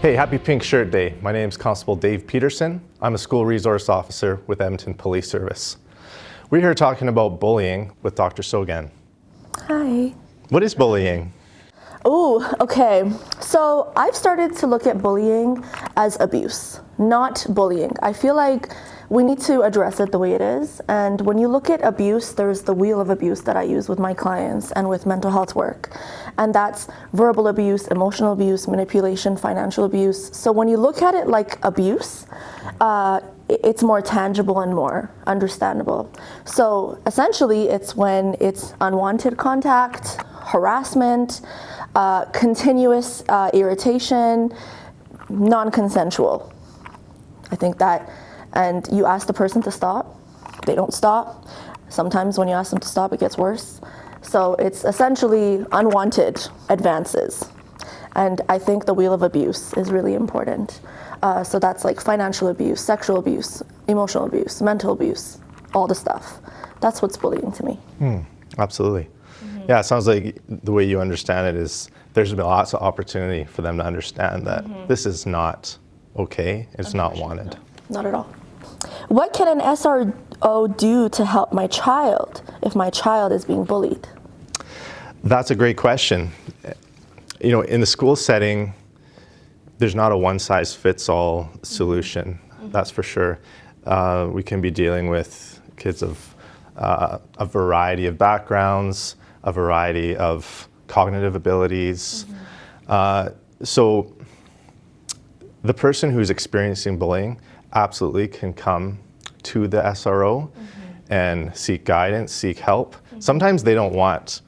Hey, happy Pink Shirt Day. My name is Constable Dave Pedersen. I'm a school resource officer with Edmonton Police Service. We're here talking about bullying with Dr. Sogand. Hi. What is bullying? Oh, okay. So I've started to look at bullying as abuse, not bullying. I feel like we need to address it the way it is. And when you look at abuse, there's the wheel of abuse that I use with my clients and with mental health work. And that's verbal abuse, emotional abuse, manipulation, financial abuse. So when you look at it like abuse, it's more tangible and more understandable. So essentially, it's when it's unwanted contact, harassment, continuous irritation, non-consensual. I think that, and you ask the person to stop, they don't stop. Sometimes when you ask them to stop, it gets worse. So it's essentially unwanted advances. And I think the wheel of abuse is really important. So that's like financial abuse, sexual abuse, emotional abuse, mental abuse, all the stuff. That's what's bullying to me. Absolutely. Yeah, it sounds like the way you understand it is there's been lots of opportunity for them to understand that this is not okay, it's not wanted. Not at all. What can an SRO do to help my child if my child is being bullied? That's a great question. You know, in the school setting, there's not a one-size-fits-all solution, that's for sure. We can be dealing with kids of a variety of backgrounds, a variety of cognitive abilities. So the person who's experiencing bullying absolutely can come to the SRO and seek guidance, seek help. Sometimes they don't want,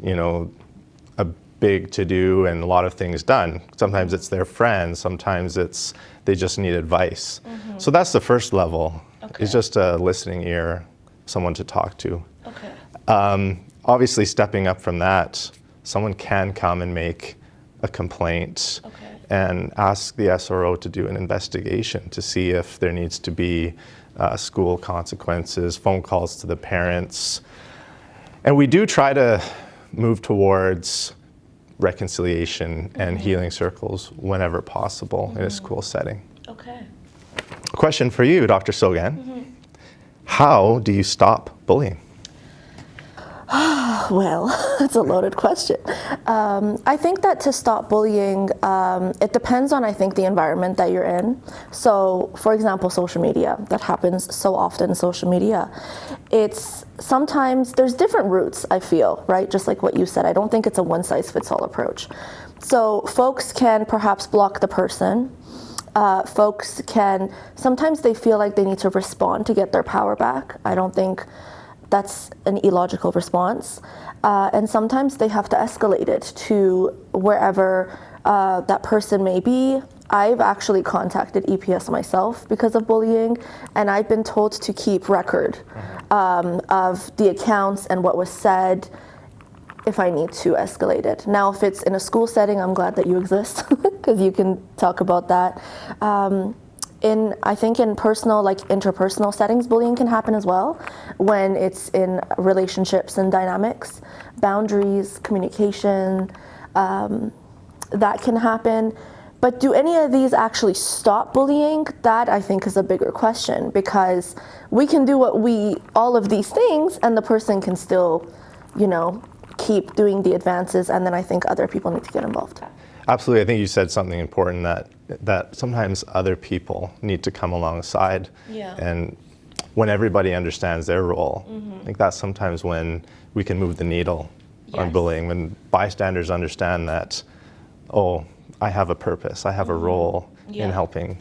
you know, a big to-do and a lot of things done. Sometimes it's their friends, sometimes it's they just need advice. So that's the first level, is just a listening ear, someone to talk to. Obviously, stepping up from that, someone can come and make a complaint and ask the SRO to do an investigation to see if there needs to be school consequences, phone calls to the parents. And we do try to move towards reconciliation and healing circles whenever possible in a school setting. A question for you, Dr. Sogand. How do you stop bullying? Well, that's a loaded question. I think that to stop bullying, it depends on, I think, the environment that you're in. So, for example, social media. That happens so often in social media. It's sometimes, there's different routes, I feel, right? Just like what you said. I don't think it's a one-size-fits-all approach. So folks can perhaps block the person. Folks can, sometimes they feel like they need to respond to get their power back. I don't think that's an illogical response. And sometimes they have to escalate it to wherever that person may be. I've actually contacted EPS myself because of bullying, and I've been told to keep record of the accounts and what was said if I need to escalate it. Now, if it's in a school setting, I'm glad that you exist because you can talk about that. I think in personal, like interpersonal settings, bullying can happen as well when it's in relationships and dynamics, boundaries, communication, that can happen. But do any of these actually stop bullying? That I think is a bigger question, because we can do all of these things and the person can still, you know, keep doing the advances, and then I think other people need to get involved. Absolutely. I think you said something important, that sometimes other people need to come alongside. And when everybody understands their role, I think that's sometimes when we can move the needle on bullying, when bystanders understand that, oh, I have a purpose, I have a role in helping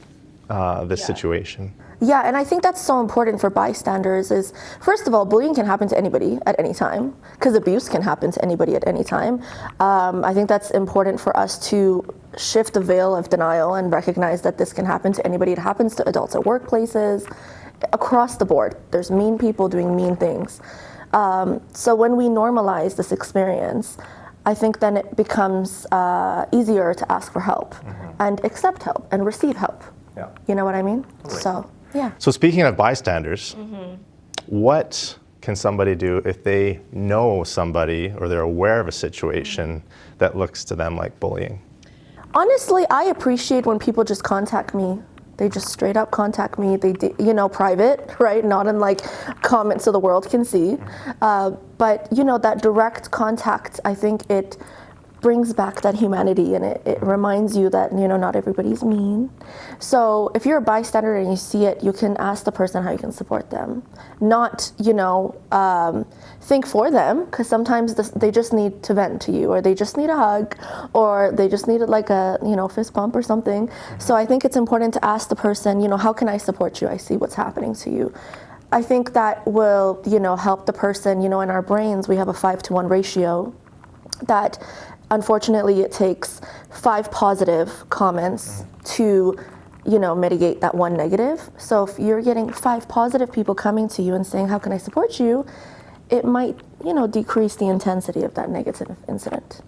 this situation. Yeah, and I think that's so important for bystanders is, first of all, bullying can happen to anybody at any time, because abuse can happen to anybody at any time. I think that's important for us to shift the veil of denial and recognize that this can happen to anybody. It happens to adults at workplaces, across the board. There's mean people doing mean things. So when we normalize this experience, I think then it becomes easier to ask for help and accept help and receive help. You know what I mean? Totally. So. Yeah. So speaking of bystanders, what can somebody do if they know somebody or they're aware of a situation that looks to them like bullying? Honestly, I appreciate when people just contact me. They just straight up contact me. Private, right? Not in like comments so the world can see. But that direct contact, I think it brings back that humanity, and it reminds you that not everybody's mean. So if you're a bystander and you see it, you can ask the person how you can support them, not think for them, because sometimes they just need to vent to you, or they just need a hug, or they just need like a fist bump or something. So I think it's important to ask the person, how can I support you? I see what's happening to you. I think that will help the person. In our brains we have a 5-to-1 ratio that unfortunately it takes 5 positive comments to mitigate that 1 negative. So if you're getting 5 positive people coming to you and saying, how can I support you, it might decrease the intensity of that negative incident.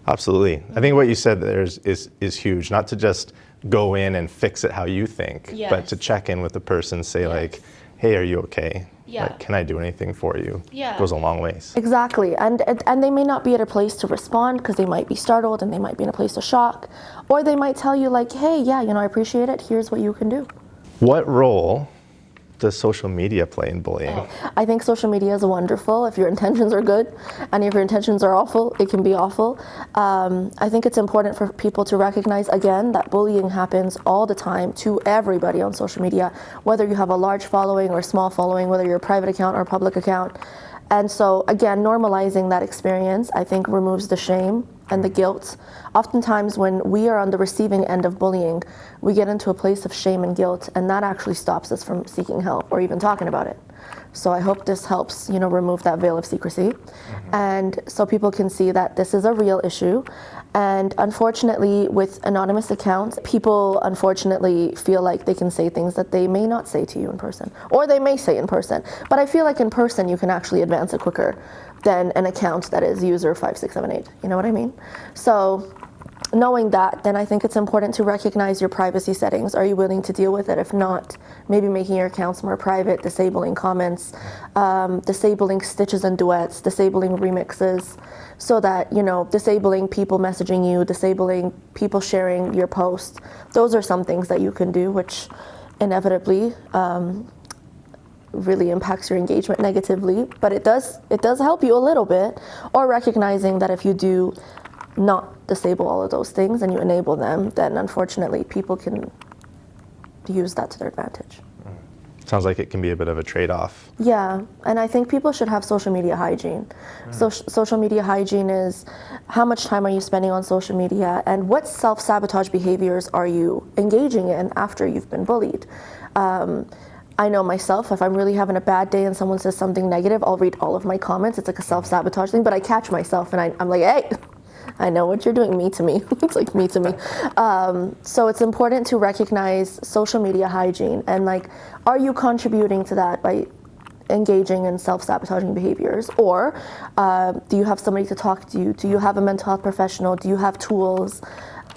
Absolutely. I think what you said there is huge, not to just go in and fix it how you think, Yes. but to check in with the person, say Yes. like, hey, are you okay? Yeah. Like, can I do anything for you? Yeah. It goes a long ways. Exactly, and they may not be at a place to respond because they might be startled, and they might be in a place of shock, or they might tell you like, hey, yeah, I appreciate it, here's what you can do. What role does social media play in bullying? I think social media is wonderful if your intentions are good, and if your intentions are awful, it can be awful. I think it's important for people to recognize, again, that bullying happens all the time to everybody on social media, whether you have a large following or a small following, whether you're a private account or a public account. And so, again, normalizing that experience, I think, removes the shame and the guilt. Oftentimes, when we are on the receiving end of bullying, we get into a place of shame and guilt, and that actually stops us from seeking help or even talking about it. So I hope this helps, remove that veil of secrecy. And so people can see that this is a real issue. And unfortunately, with anonymous accounts, people unfortunately feel like they can say things that they may not say to you in person, or they may say in person. But I feel like in person, you can actually advance it quicker than an account that is user 5678. You know what I mean? So knowing that, then I think it's important to recognize your privacy settings. Are you willing to deal with it? If not, maybe making your accounts more private, disabling comments, disabling stitches and duets, disabling remixes, so that, disabling people messaging you, disabling people sharing your post. Those are some things that you can do, which inevitably really impacts your engagement negatively, but it does help you a little bit. Or recognizing that if you do not disable all of those things and you enable them, then unfortunately people can use that to their advantage. Sounds like it can be a bit of a trade-off. Yeah, and I think people should have social media hygiene. So social media hygiene is how much time are you spending on social media, and what self-sabotage behaviors are you engaging in after you've been bullied. I know myself, if I'm really having a bad day and someone says something negative, I'll read all of my comments. It's like a self-sabotage thing, but I catch myself and I'm like, hey, I know what you're doing, me to me. It's like me to me. So it's important to recognize social media hygiene, and like, are you contributing to that by engaging in self-sabotaging behaviors? Or do you have somebody to talk to? Do you have a mental health professional? Do you have tools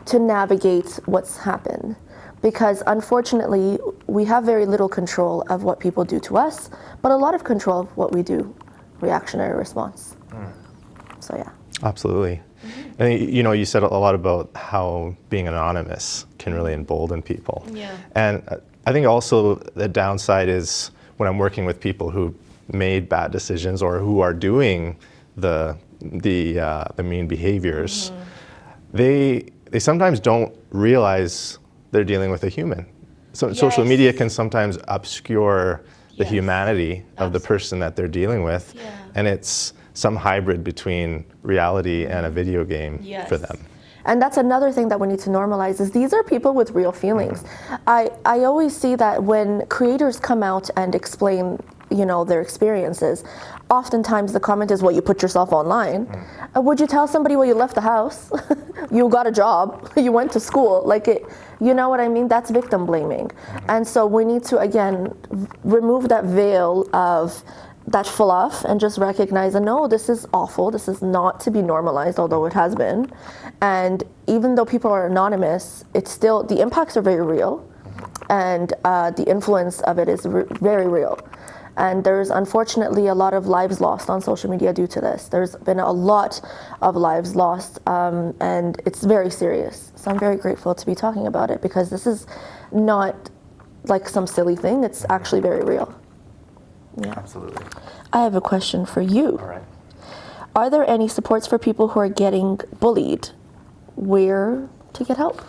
to navigate what's happened? Because unfortunately, we have very little control of what people do to us, but a lot of control of what we do, reactionary response. So yeah. Absolutely. And you said a lot about how being anonymous can really embolden people. Yeah. And I think also the downside is when I'm working with people who made bad decisions or who are doing the mean behaviors, they sometimes don't realize they're dealing with a human. So social media can sometimes obscure the humanity of the person that they're dealing with, and it's some hybrid between reality and a video game for them. And that's another thing that we need to normalize, is these are people with real feelings. I always see that when creators come out and explain, their experiences, oftentimes the comment is, well, you put yourself online. Would you tell somebody, well, you left the house, you got a job, you went to school? Like, you know what I mean? That's victim blaming. And so we need to, again, remove that veil of that fluff and just recognize, no, this is awful. This is not to be normalized, although it has been. And even though people are anonymous, it's still, the impacts are very real, and the influence of it is very real. And there's unfortunately a lot of lives lost on social media due to this. There's been a lot of lives lost, and it's very serious. So I'm very grateful to be talking about it, because this is not like some silly thing. It's actually very real. Yeah. Absolutely. I have a question for you. All right. Are there any supports for people who are getting bullied? Where to get help?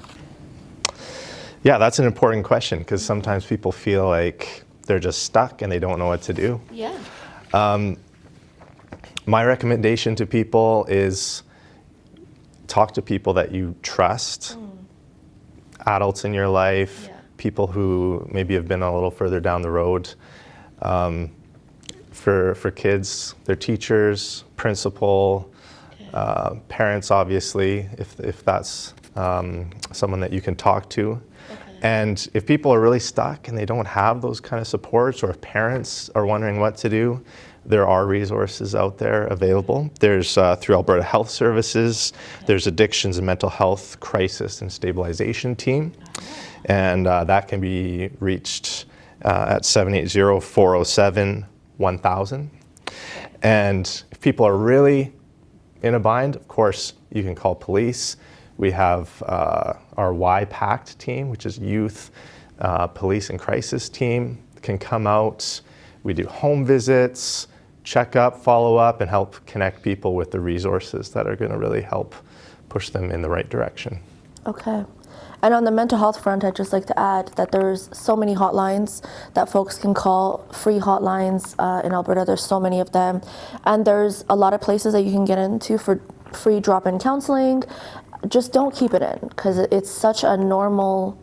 Yeah, that's an important question, because sometimes people feel like they're just stuck and they don't know what to do. Yeah. My recommendation to people is talk to people that you trust, adults in your life, people who maybe have been a little further down the road. For kids, their teachers, principal, parents, obviously, if that's someone that you can talk to. And if people are really stuck and they don't have those kind of supports, or if parents are wondering what to do, there are resources out there available. There's through Alberta Health Services, there's Addictions and Mental Health Crisis and Stabilization Team. And that can be reached at 780-407-1000. And if people are really in a bind, of course, you can call police. We have our Y-PACT team, which is Youth Police and Crisis Team, can come out. We do home visits, check up, follow up, and help connect people with the resources that are going to really help push them in the right direction. Okay. And on the mental health front, I'd just like to add that there's so many hotlines that folks can call, free hotlines in Alberta. There's so many of them. And there's a lot of places that you can get into for free drop-in counseling. Just don't keep it in, because it's such a normal,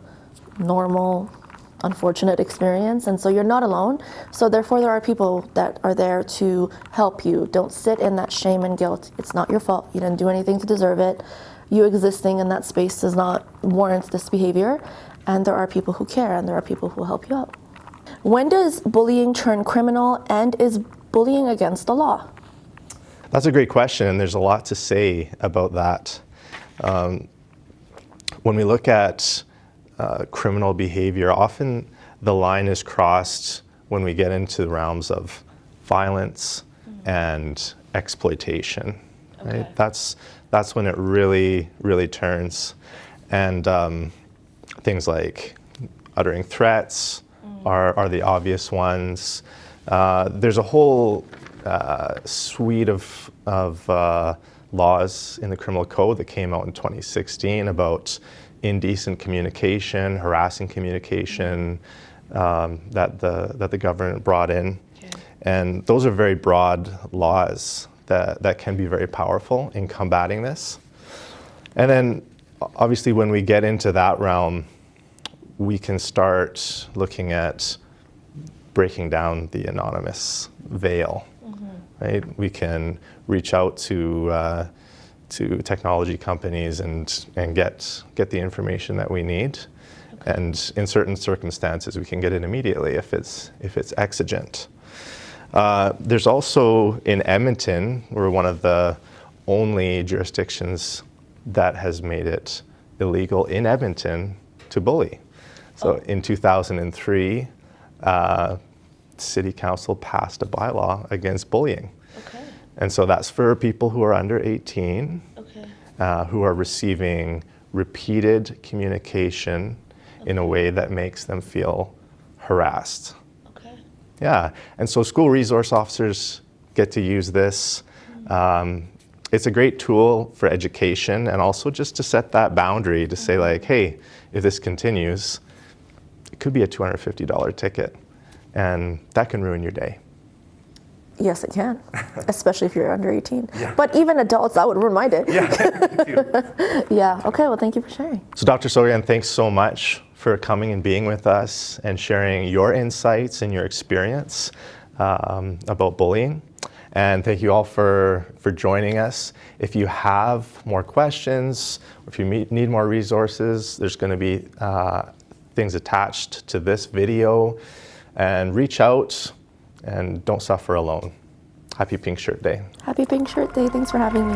unfortunate experience. And so you're not alone. So therefore, there are people that are there to help you. Don't sit in that shame and guilt. It's not your fault. You didn't do anything to deserve it. You existing in that space does not warrant this behavior. And there are people who care, and there are people who will help you out. When does bullying turn criminal, and is bullying against the law? That's a great question, and there's a lot to say about that. When we look at criminal behavior, often the line is crossed when we get into the realms of violence and exploitation. Okay. Right? That's when it really turns. And things like uttering threats are the obvious ones. There's a whole suite of laws in the criminal code that came out in 2016 about indecent communication, harassing communication, that the government brought in. Okay. And those are very broad laws that can be very powerful in combating this. And then obviously when we get into that realm, we can start looking at breaking down the anonymous veil. Right? We can reach out to technology companies and get the information that we need. Okay. And in certain circumstances, we can get it immediately if it's exigent. There's also in Edmonton, we're one of the only jurisdictions that has made it illegal in Edmonton to bully. So in 2003, City Council passed a bylaw against bullying. Okay. And so that's for people who are under 18, Okay. who are receiving repeated communication in a way that makes them feel harassed. Okay. Yeah, and so school resource officers get to use this. It's a great tool for education, and also just to set that boundary to say like, hey, if this continues, it could be a $250 ticket. And that can ruin your day. Yes, it can, especially if you're under 18. Yeah. But even adults, that would ruin my day. Yeah. Yeah, okay, well, thank you for sharing. So Dr. Sogand, thanks so much for coming and being with us and sharing your insights and your experience about bullying. And thank you all for joining us. If you have more questions, or if you need more resources, there's going to be things attached to this video. And reach out and don't suffer alone. Happy Pink Shirt Day. Happy Pink Shirt Day. Thanks for having me.